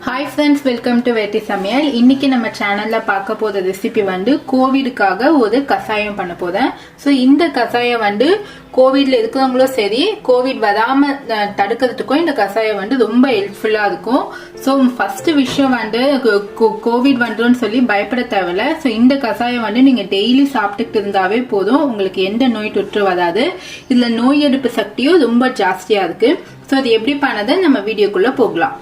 Hi friends, welcome to Veti Samayal. இன்னைக்கு நம்ம சேனல்ல பார்க்க போற ரெசிபி வந்து கோவிடுக்காக ஒரு கசாயம் பண்ண போறேன். சோ இந்த கசாயம் வந்து கோவிட்ல இருக்கவங்களும் சரி கோவிட் வராம தடுக்கிறதுக்கும் இந்த கசாயம் வந்து ரொம்ப ஹெல்ப்ஃபுல்லா இருக்கும். சோ ஃபர்ஸ்ட் விஷயம் வந்து கோவிட் வந்துன்னு சொல்லி பயப்பட தேவையில்ல. சோ இந்த கசாயம் வந்து நீங்க டெய்லி சாப்பிட்டுட்டு இருந்தாவே போதும், உங்களுக்கு எந்த நோய் தொற்று வராது. இதுல நோய் எதிர்ப்பு சக்தியும் ரொம்ப ஜாஸ்தியா இருக்கு. சோ அது எப்படி பண்ணதை நம்ம வீடியோக்குள்ள போகலாம்.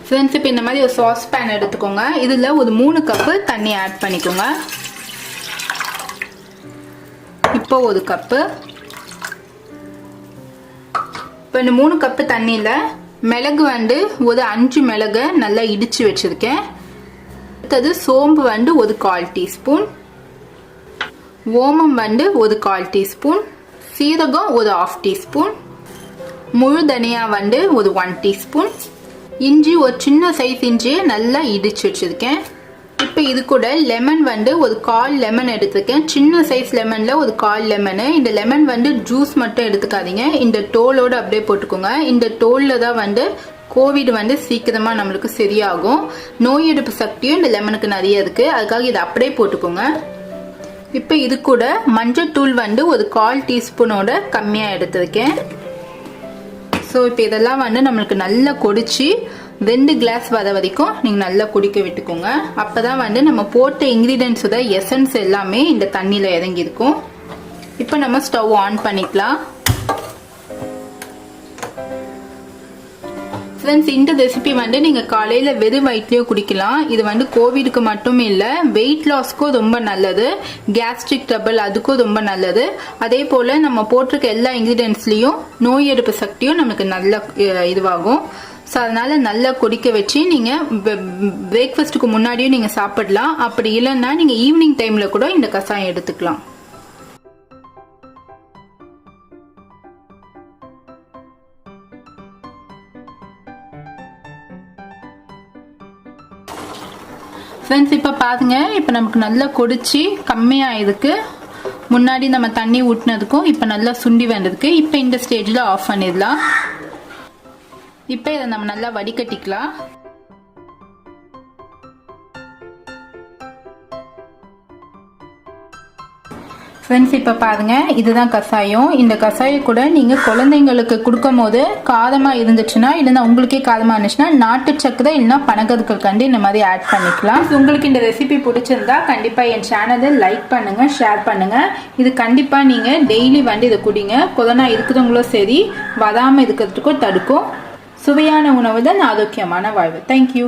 ஃப்ரெண்ட்ஸ், இப்போ இந்த மாதிரி ஒரு சாஸ் பேன் எடுத்துக்கோங்க. இதில் ஒரு 3 கப்பு தண்ணி ஆட் பண்ணிக்கோங்க. இப்போ ஒரு கப்பு. இப்போ இந்த 3 கப்பு தண்ணியில் மிளகு வந்து ஒரு 5 மிளகு நல்லா இடிச்சு வச்சிருக்கேன். அடுத்தது சோம்பு வந்து ஒரு 1/4 டீஸ்பூன், ஓமம் வந்து ஒரு 1/4 டீஸ்பூன், சீரகம் ஒரு 1/2 டீஸ்பூன், முழு தனியா வந்து ஒரு 1 டீஸ்பூன், இஞ்சி ஒரு சின்ன சைஸ் இஞ்சியை நல்லா இடிச்சு வச்சிருக்கேன். இப்போ இது கூட லெமன் வந்து ஒரு 1/4 லெமன் எடுத்துருக்கேன். சின்ன சைஸ் லெமன்ல ஒரு 1/4 லெமனு. இந்த லெமன் வந்து ஜூஸ் மட்டும் எடுத்துக்காதீங்க, இந்த தோலோட அப்படியே போட்டுக்கோங்க. இந்த தோல்ல தான் வந்து கோவிட் வந்து சீக்கிரமா நம்மளுக்கு சரியாகும். நோய் எதிர்ப்பு சக்தியும் இந்த லெமனுக்கு நிறைய இருக்கு, அதுக்காக இதை அப்படியே போட்டுக்கோங்க. இப்போ இது கூட மஞ்சள் தூள் வந்து ஒரு 1/4 டீஸ்பூனோட கம்மியா எடுத்திருக்கேன். ஸோ இப்போ இதெல்லாம் வந்து நம்மளுக்கு நல்லா கொதிச்சு 2 கிளாஸ் வர வரைக்கும் நீங்கள் நல்லா குடிக்க விட்டுக்கோங்க. அப்போ தான் வந்து நம்ம போட்ட இன்க்ரீடியன்ஸோட எசன்ஸ் எல்லாமே இந்த தண்ணியில் இறங்கியிருக்கும். இப்போ நம்ம ஸ்டவ் ஆன் பண்ணிக்கலாம். ஃப்ரெண்ட்ஸ், இந்த ரெசிபி வந்து நீங்கள் காலையில் வெறும் வயிற்றுலையோ குடிக்கலாம். இது வந்து கோவிடுக்கு மட்டும் இல்லை, வெயிட் லாஸ்க்கும் ரொம்ப நல்லது, கேஸ்ட்ரிக் ட்ரபிள் அதுக்கும் ரொம்ப நல்லது. அதே போல் நம்ம போட்டிருக்க எல்லா இன்க்ரீடியன்ஸ்லேயும் நோய் எதிர்ப்பு சக்தியும் நமக்கு நல்லா இதுவாகும். ஸோ அதனால நல்லா கொதிக்க வச்சு நீங்கள் பிரேக்ஃபாஸ்ட்டுக்கு முன்னாடியும் நீங்கள் சாப்பிடலாம். அப்படி இல்லைன்னா நீங்கள் ஈவினிங் டைமில் கூட இந்த கசாயம் எடுத்துக்கலாம். ஃப்ரெண்ட்ஸ், இப்போ பாருங்க, இப்போ நமக்கு நல்லா கொதிச்சு கம்மியாக இருக்கு. முன்னாடி நம்ம தண்ணி ஊட்டினதுக்கும் இப்போ நல்லா சுண்டி வந்ததுக்கு. இப்போ இந்த ஸ்டேஜில் ஆஃப் பண்ணிடலாம். இப்போ இதை நம்ம நல்லா வடிகட்டிக்கலாம். ஃப்ரெண்ட்ஸ், இப்போ பாருங்க, இதுதான் கசாயம். இந்த கசாயம் கூட நீங்கள் குழந்தைங்களுக்கு கொடுக்கும் போது காரமாக இருந்துச்சுன்னா, இல்லைன்னா உங்களுக்கே காரமாக இருந்துச்சுன்னா நாட்டு சக்கரை இல்லைன்னா பனகற்கண்டு இந்த மாதிரி ஆட் பண்ணிக்கலாம். உங்களுக்கு இந்த ரெசிபி பிடிச்சிருந்தா கண்டிப்பாக என் சேனலை லைக் பண்ணுங்க, ஷேர் பண்ணுங்க. இது கண்டிப்பாக நீங்கள் டெய்லி வந்து இதை குடிங்க. கொரோனா இருக்கிறவங்களும் சரி வராமல் இருக்கிறதுக்கும் தடுக்கும். சுவையான உணவு தான் ஆரோக்கியமான வாழ்வு. தேங்க்யூ.